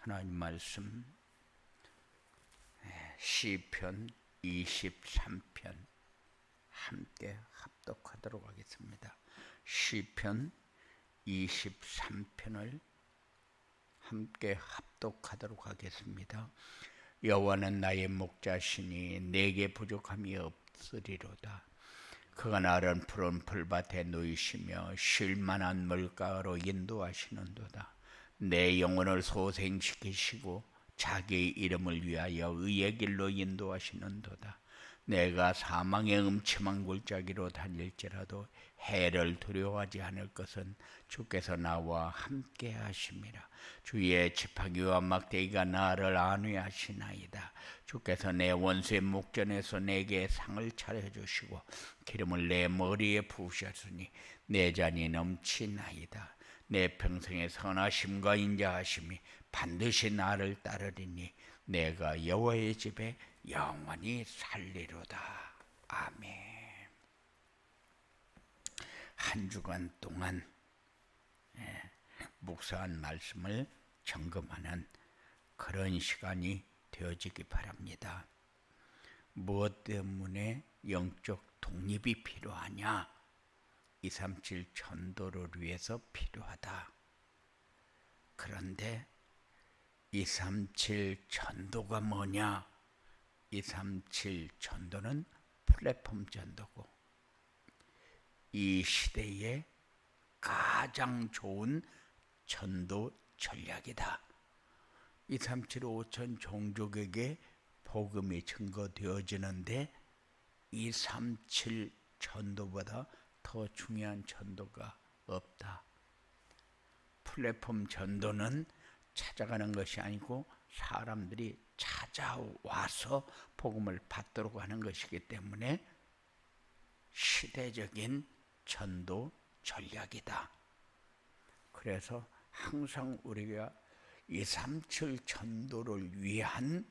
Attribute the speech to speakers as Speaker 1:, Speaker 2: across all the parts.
Speaker 1: 하나님 말씀 시편 23편 함께 합독하도록 하겠습니다. 시편 23편을 함께 합독하도록 하겠습니다. 여호와는 나의 목자시니 내게 부족함이 없으리로다. 그가 나를 푸른 풀밭에 누이시며 쉴만한 물가로 인도하시는도다. 내 영혼을 소생시키시고 자기의 이름을 위하여 의의 길로 인도하시는도다. 내가 사망의 음침한 골짜기로 다닐지라도 해를 두려워하지 않을 것은 주께서 나와 함께 하심이라. 주의 지팡이와 막대기가 나를 안위하시나이다. 주께서 내 원수의 목전에서 내게 상을 차려주시고 기름을 내 머리에 부으셨으니 내 잔이 넘치나이다. 내 평생의 선하심과 인자하심이 반드시 나를 따르리니 내가 여호와의 집에 영원히 살리로다. 아멘. 한 주간 동안 묵상한 말씀을 점검하는 그런 시간이 되어지기 바랍니다. 무엇 때문에 영적 독립이 필요하냐? 237 전도를 위해서 필요하다. 그런데 237 전도가 뭐냐? 237 전도는 플랫폼 전도고 이 시대에 가장 좋은 전도 전략이다. 237 5천 종족에게 복음이 증거되어지는데 237 전도보다 더 중요한 전도가 없다. 플랫폼 전도는 찾아가는 것이 아니고 사람들이 찾아와서 복음을 받도록 하는 것이기 때문에 시대적인 전도 전략이다. 그래서 항상 우리가 237 전도를 위한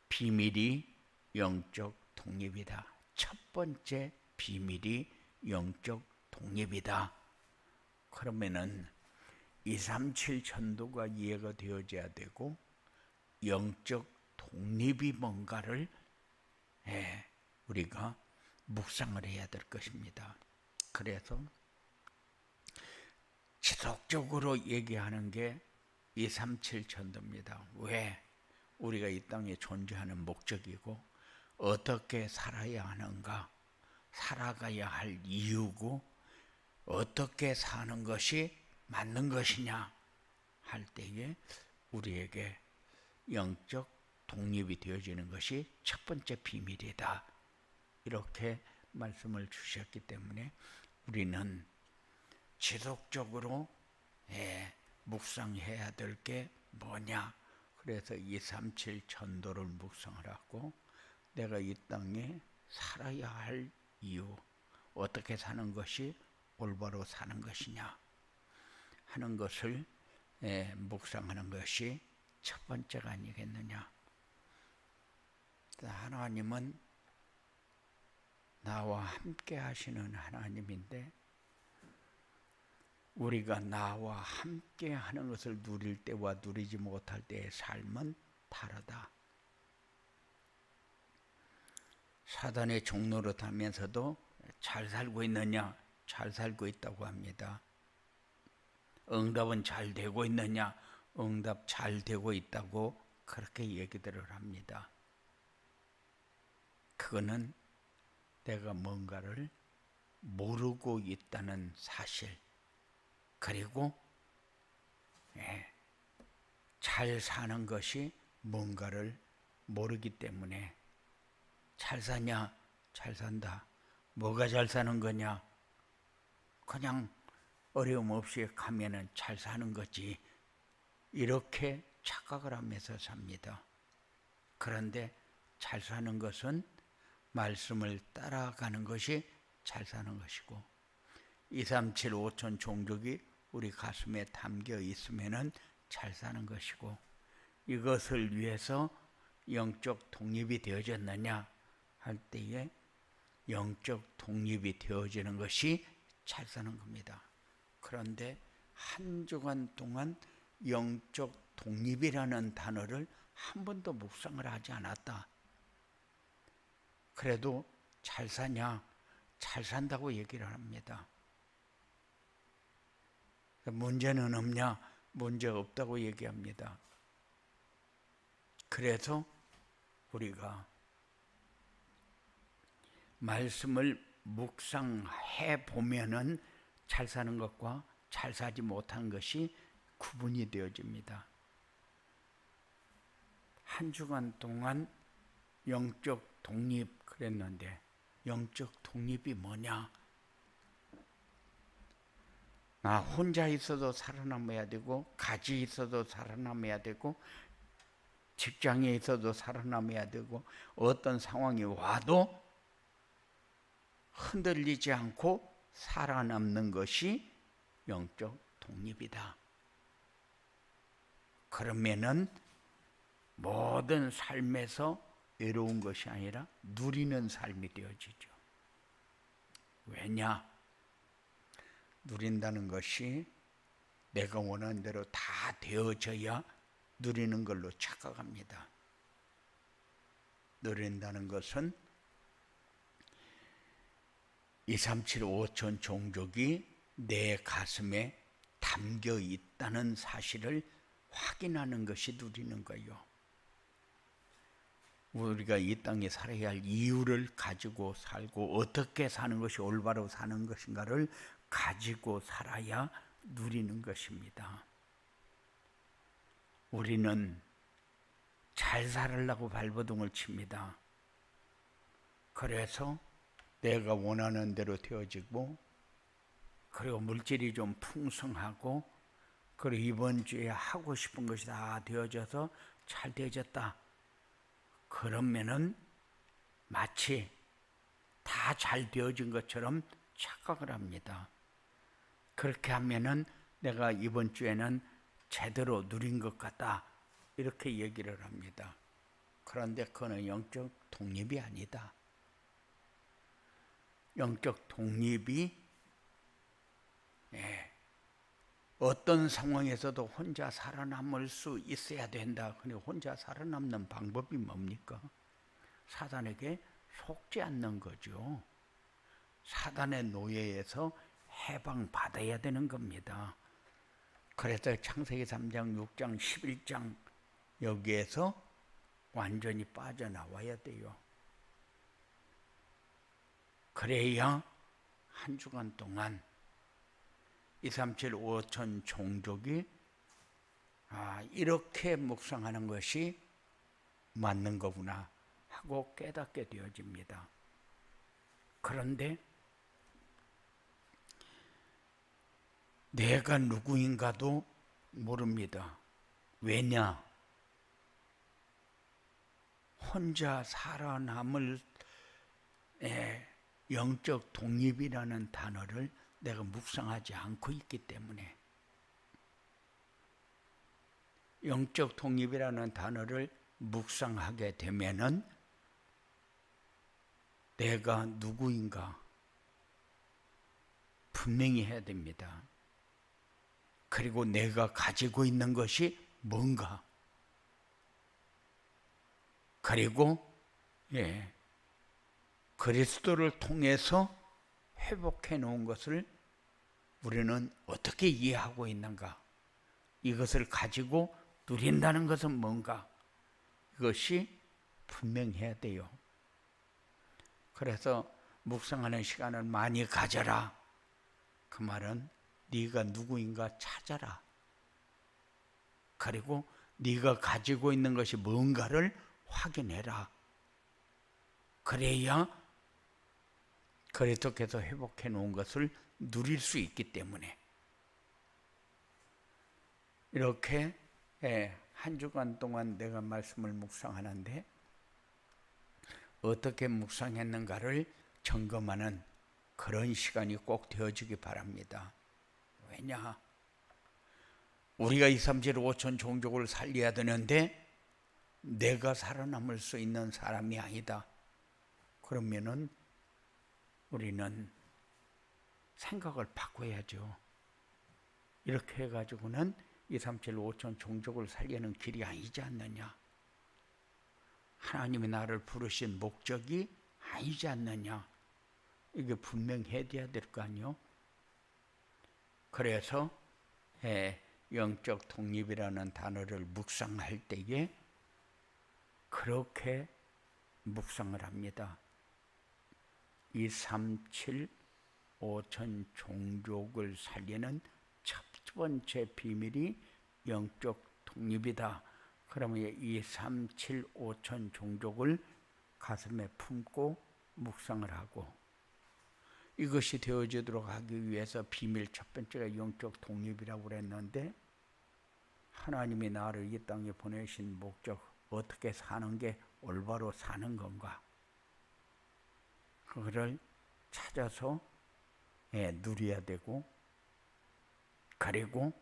Speaker 1: 비밀이 영적 독립이다. 첫 번째 비밀이 영적 독립이다. 그러면은 237 전도가 이해가 되어져야 되고 영적 독립이 뭔가를 우리가 묵상을 해야 될 것입니다. 그래서 지속적으로 얘기하는 게 237 전도입니다. 왜? 우리가 이 땅에 존재하는 목적이고 어떻게 살아야 하는가, 살아가야 할 이유고 어떻게 사는 것이 맞는 것이냐 할 때에 우리에게 영적 독립이 되어지는 것이 첫 번째 비밀이다. 이렇게 말씀을 주셨기 때문에 우리는 지속적으로 묵상해야 될 게 뭐냐. 그래서 237 전도를 묵상을 하고 내가 이 땅에 살아야 할 이유, 어떻게 사는 것이 올바로 사는 것이냐 하는 것을 묵상하는 것이 첫 번째가 아니겠느냐. 하나님은 나와 함께 하시는 하나님인데 우리가 나와 함께 하는 것을 누릴 때와 누리지 못할 때의 삶은 다르다. 사단의 종노릇 하면서도 잘 살고 있느냐? 잘 살고 있다고 합니다. 응답은 잘 되고 있느냐? 응답 잘 되고 있다고 그렇게 얘기들을 합니다. 그거는 내가 뭔가를 모르고 있다는 사실, 그리고 잘 사는 것이 뭔가를 모르기 때문에 잘 사냐? 잘 산다. 뭐가 잘 사는 거냐? 그냥 어려움 없이 가면은 잘 사는 거지. 이렇게 착각을 하면서 삽니다. 그런데 잘 사는 것은 말씀을 따라가는 것이 잘 사는 것이고 237 5천 종족이 우리 가슴에 담겨 있으면은 잘 사는 것이고 이것을 위해서 영적 독립이 되어졌느냐 할 때에 영적 독립이 되어지는 것이 잘 사는 겁니다. 그런데 한 주간 동안 영적 독립이라는 단어를 한 번도 묵상을 하지 않았다. 그래도 잘 사냐? 잘 산다고 얘기를 합니다. 문제는 없냐? 문제가 없다고 얘기합니다. 그래서 우리가 말씀을 묵상해 보면은 잘 사는 것과 잘 사지 못한 것이 구분이 되어집니다. 한 주간 동안 영적 독립 그랬는데 영적 독립이 뭐냐? 나 혼자 있어도 살아남아야 되고 가지 있어도 살아남아야 되고 직장에 있어도 살아남아야 되고 어떤 상황이 와도 흔들리지 않고 살아남는 것이 영적 독립이다. 그러면은 모든 삶에서 외로운 것이 아니라 누리는 삶이 되어지죠. 왜냐? 누린다는 것이 내가 원하는 대로 다 되어져야 누리는 걸로 착각합니다. 누린다는 것은 237 5천 종족이 내 가슴에 담겨 있다는 사실을 확인하는 것이 누리는 거예요. 우리가 이 땅에 살아야 할 이유를 가지고 살고 어떻게 사는 것이 올바로 사는 것인가를 가지고 살아야 누리는 것입니다. 우리는 잘 살으려고 발버둥을 칩니다. 그래서 내가 원하는 대로 되어지고 그리고 물질이 좀 풍성하고 그리고 이번 주에 하고 싶은 것이 다 되어져서 잘 되어졌다. 그러면은 마치 다 잘 되어진 것처럼 착각을 합니다. 그렇게 하면은 내가 이번 주에는 제대로 누린 것 같다. 이렇게 얘기를 합니다. 그런데 그거는 영적 독립이 아니다. 영적 독립이 어떤 상황에서도 혼자 살아남을 수 있어야 된다. 근데 혼자 살아남는 방법이 뭡니까? 사단에게 속지 않는 거죠. 사단의 노예에서 해방받아야 되는 겁니다. 그래서 창세기 3장, 6장, 11장 여기에서 완전히 빠져나와야 돼요. 그래야 한 주간 동안 237 5천 종족이 이렇게 묵상하는 것이 맞는 거구나 하고 깨닫게 되어집니다. 그런데 내가 누구인가도 모릅니다. 왜냐? 혼자 살아남을 영적 독립이라는 단어를 내가 묵상하지 않고 있기 때문에 영적 독립이라는 단어를 묵상하게 되면은 내가 누구인가 분명히 해야 됩니다. 그리고 내가 가지고 있는 것이 뭔가 그리고 그리스도를 통해서 회복해 놓은 것을 우리는 어떻게 이해하고 있는가? 이것을 가지고 누린다는 것은 뭔가? 이것이 분명해야 돼요. 그래서 묵상하는 시간을 많이 가져라. 그 말은 네가 누구인가 찾아라. 그리고 네가 가지고 있는 것이 뭔가를 확인해라. 그래야 그리스도께서 회복해 놓은 것을 누릴 수 있기 때문에 이렇게 한 주간 동안 내가 말씀을 묵상하는데 어떻게 묵상했는가를 점검하는 그런 시간이 꼭 되어지기 바랍니다. 왜냐? 우리가 237 5천 종족을 살려야 되는데 내가 살아남을 수 있는 사람이 아니다. 그러면은 우리는 생각을 바꿔야죠. 이렇게 해가지고는 237 5천 종족을 살리는 길이 아니지 않느냐. 하나님이 나를 부르신 목적이 아니지 않느냐. 이게 분명해야 될 거 아니요. 그래서 영적 독립이라는 단어를 묵상할 때에 그렇게 묵상을 합니다. 237 5천 종족을 살리는 첫 번째 비밀이 영적 독립이다. 그러면 237 5천 종족을 가슴에 품고 묵상을 하고, 이것이 되어지도록 하기 위해서 비밀 첫 번째가 영적 독립이라고 그랬는데, 하나님이 나를 이 땅에 보내신 목적, 어떻게 사는 게 올바로 사는 건가, 그거를 찾아서 누려야 되고, 그리고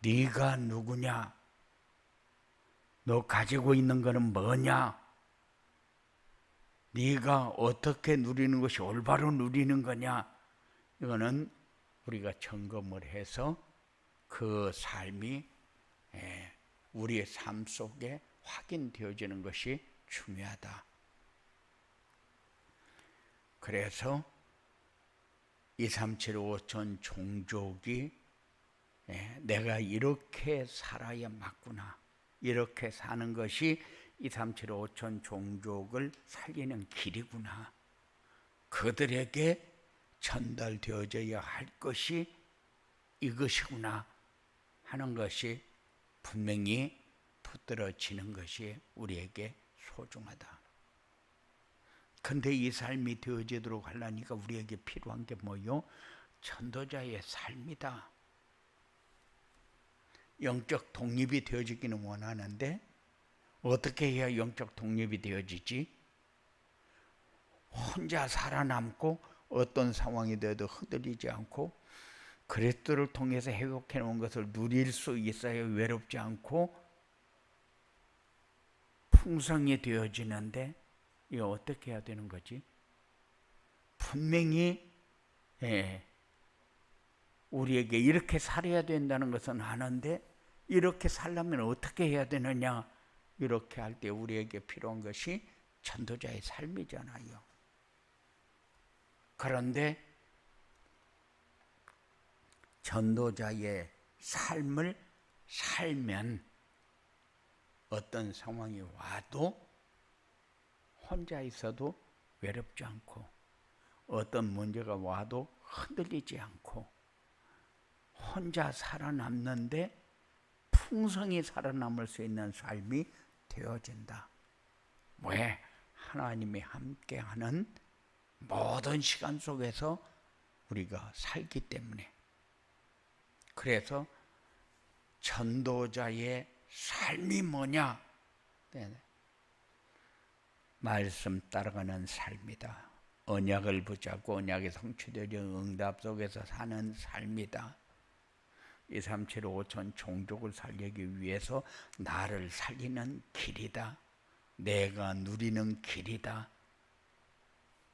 Speaker 1: 네가 누구냐, 너 가지고 있는 거는 뭐냐, 네가 어떻게 누리는 것이 올바로 누리는 거냐, 이거는 우리가 점검을 해서 그 삶이 우리의 삶 속에 확인되어지는 것이 중요하다. 그래서 237 5천 종족이 내가 이렇게 살아야 맞구나, 이렇게 사는 것이 237 5천 종족을 살리는 길이구나, 그들에게 전달되어져야 할 것이 이것이구나 하는 것이 분명히 붙들어지는 것이 우리에게 소중하다. 근데 이 삶이 되어지도록 하려니까 우리에게 필요한 게 뭐요? 전도자의 삶이다. 영적 독립이 되어지기는 원하는데 어떻게 해야 영적 독립이 되어지지? 혼자 살아남고 어떤 상황이 되어도 흔들리지 않고 그리스도를 통해서 회복해 놓은 것을 누릴 수 있어야 외롭지 않고 풍성이 되어지는데, 이거 어떻게 해야 되는 거지? 분명히 우리에게 이렇게 살아야 된다는 것은 아는데 이렇게 살려면 어떻게 해야 되느냐, 이렇게 할 때 우리에게 필요한 것이 전도자의 삶이잖아요. 그런데 전도자의 삶을 살면 어떤 상황이 와도 혼자 있어도 외롭지 않고, 어떤 문제가 와도 흔들리지 않고, 혼자 살아남는데 풍성히 살아남을 수 있는 삶이 되어진다. 왜? 하나님이 함께하는 모든 시간 속에서 우리가 살기 때문에. 그래서 전도자의 삶이 뭐냐? 말씀 따라가는 삶이다. 언약을 붙잡고 언약의 성취되는 응답 속에서 사는 삶이다. 237 5천 종족을 살리기 위해서 나를 살리는 길이다. 내가 누리는 길이다.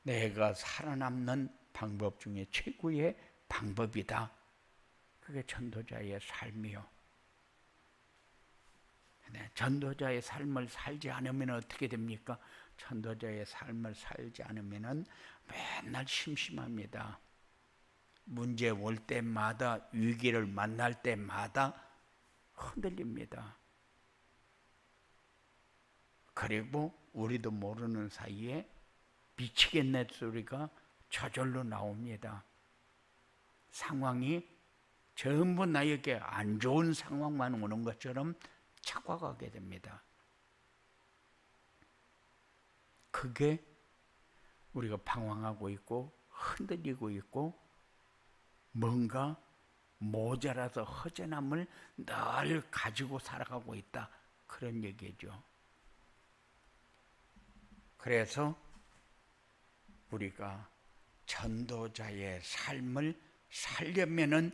Speaker 1: 내가 살아남는 방법 중에 최고의 방법이다. 그게 전도자의 삶이요. 전도자의 삶을 살지 않으면 어떻게 됩니까? 전도자의 삶을 살지 않으면 맨날 심심합니다. 문제 올 때마다, 위기를 만날 때마다 흔들립니다. 그리고 우리도 모르는 사이에 미치겠네 소리가 저절로 나옵니다. 상황이 전부 나에게 안 좋은 상황만 오는 것처럼 착각하게 됩니다. 그게 우리가 방황하고 있고 흔들리고 있고 뭔가 모자라서 허전함을 늘 가지고 살아가고 있다, 그런 얘기죠. 그래서 우리가 전도자의 삶을 살려면은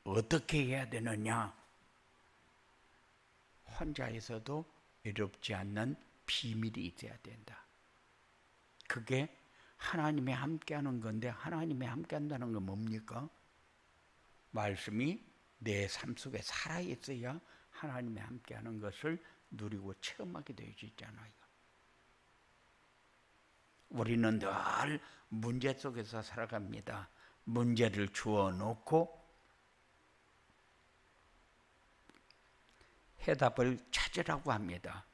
Speaker 1: 어떻게 해야 되느냐? 혼자 있어도 외롭지 않는 비밀이 있어야 된다. 그게 하나님이 함께하는 건데, 하나님이 함께한다는 건 뭡니까? 말씀이 내 삶 속에 살아있어야 하나님이 함께하는 것을 누리고 체험하게 되어 있잖아요. 우리는 늘 문제 속에서 살아갑니다. 문제를 주어 놓고 해답을 찾으라고 합니다.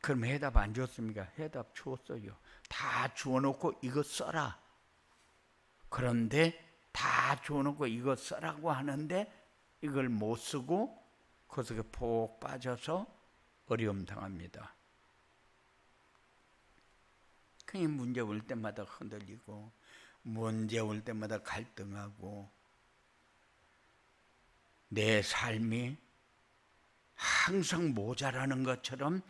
Speaker 1: 그럼 해답 안 줬습니까? 해답 주었어요. 다 주어놓고 이거 써라. 그런데 다 주어놓고 이거 써라고 하는데 이걸 못 쓰고 그 속에 폭 빠져서 어려움 당합니다. 그냥 문제 올 때마다 흔들리고 문제 올 때마다 갈등하고 내 삶이 항상 모자라는 것처럼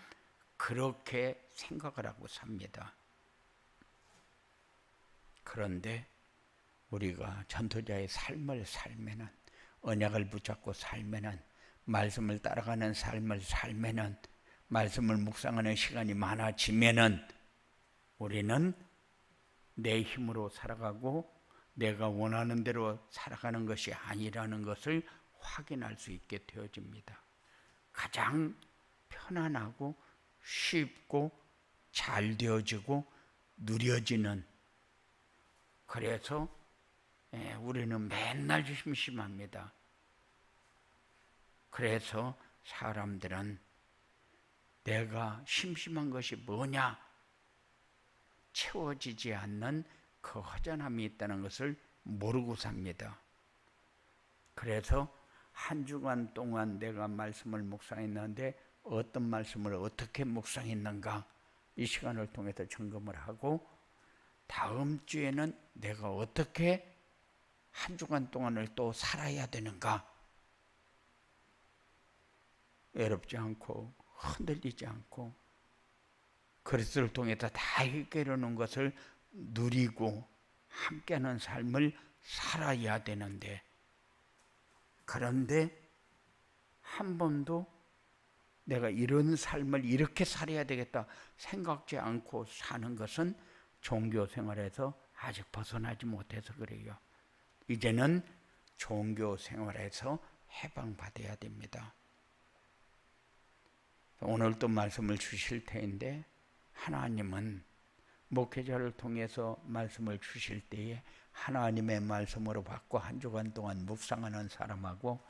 Speaker 1: 그렇게 생각을 하고 삽니다. 그런데 우리가 전도자의 삶을 살면은, 언약을 붙잡고 살면은, 말씀을 따라가는 삶을 살면은, 말씀을 묵상하는 시간이 많아지면은 우리는 내 힘으로 살아가고 내가 원하는 대로 살아가는 것이 아니라는 것을 확인할 수 있게 되어집니다. 가장 편안하고 쉽고 잘 되어지고 누려지는, 그래서 우리는 맨날 심심합니다. 그래서 사람들은 내가 심심한 것이 뭐냐, 채워지지 않는 그 허전함이 있다는 것을 모르고 삽니다. 그래서 한 주간 동안 내가 말씀을 묵상했는데 어떤 말씀을 어떻게 묵상했는가, 이 시간을 통해서 점검을 하고 다음 주에는 내가 어떻게 한 주간 동안을 또 살아야 되는가, 외롭지 않고 흔들리지 않고 그리스도를 통해서 다 이루는 것을 누리고 함께하는 삶을 살아야 되는데, 그런데 한 번도 내가 이런 삶을 이렇게 살아야 되겠다 생각지 않고 사는 것은 종교 생활에서 아직 벗어나지 못해서 그래요. 이제는 종교 생활에서 해방받아야 됩니다. 오늘 또 말씀을 주실 텐데, 하나님은 목회자를 통해서 말씀을 주실 때에 하나님의 말씀으로 받고 한 주간 동안 묵상하는 사람하고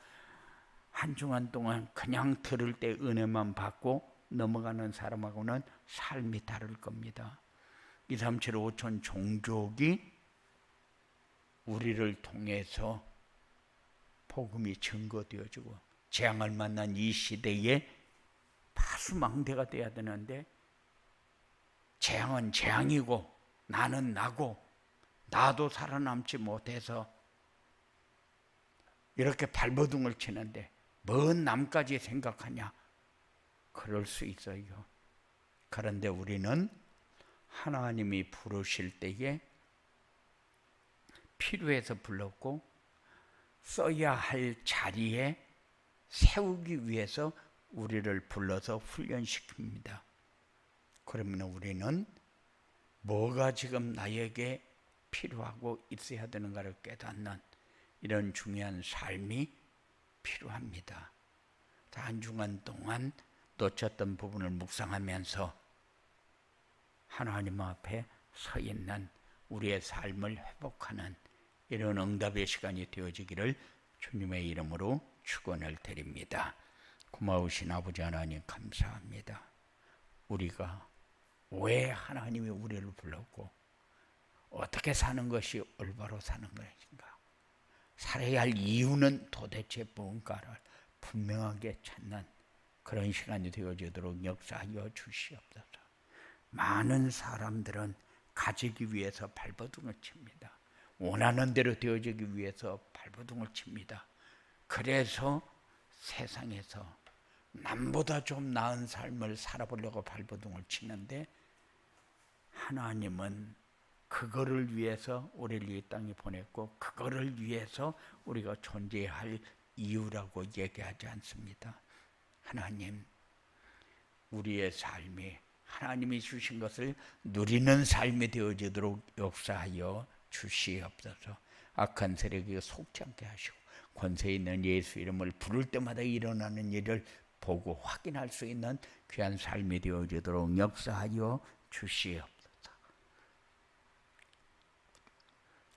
Speaker 1: 한 주간 동안 그냥 들을 때 은혜만 받고 넘어가는 사람하고는 삶이 다를 겁니다. 237 5천 종족이 우리를 통해서 복음이 증거되어지고 재앙을 만난 이 시대에 파수망대가 돼야 되는데, 재앙은 재앙이고 나는 나고 나도 살아남지 못해서 이렇게 발버둥을 치는데 먼 남까지 생각하냐? 그럴 수 있어요. 그런데 우리는 하나님이 부르실 때에 필요해서 불렀고 써야 할 자리에 세우기 위해서 우리를 불러서 훈련시킵니다. 그러면 우리는 뭐가 지금 나에게 필요하고 있어야 되는가를 깨닫는 이런 중요한 삶이 필요합니다. 한 주간 동안 놓쳤던 부분을 묵상하면서 하나님 앞에 서 있는 우리의 삶을 회복하는 이런 응답의 시간이 되어지기를 주님의 이름으로 축원을 드립니다. 고마우신 아버지 하나님 감사합니다. 우리가 왜 하나님이 우리를 불렀고 어떻게 사는 것이 올바로 사는 것인가, 살아야 할 이유는 도대체 뭔가를 분명하게 찾는 그런 시간이 되어지도록 역사하여 주시옵소서. 많은 사람들은 가지기 위해서 발버둥을 칩니다. 원하는 대로 되어지기 위해서 발버둥을 칩니다. 그래서 세상에서 남보다 좀 나은 삶을 살아보려고 발버둥을 치는데, 하나님은 그거를 위해서 우리를 이 땅에 보냈고 그거를 위해서 우리가 존재할 이유라고 얘기하지 않습니다. 하나님, 우리의 삶이 하나님이 주신 것을 누리는 삶이 되어지도록 역사하여 주시옵소서. 악한 세력에 속지 않게 하시고 권세 있는 예수 이름을 부를 때마다 일어나는 일을 보고 확인할 수 있는 귀한 삶이 되어지도록 역사하여 주시옵소서.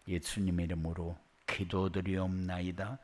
Speaker 1: 예수님 이름으로 기도드리옵나이다.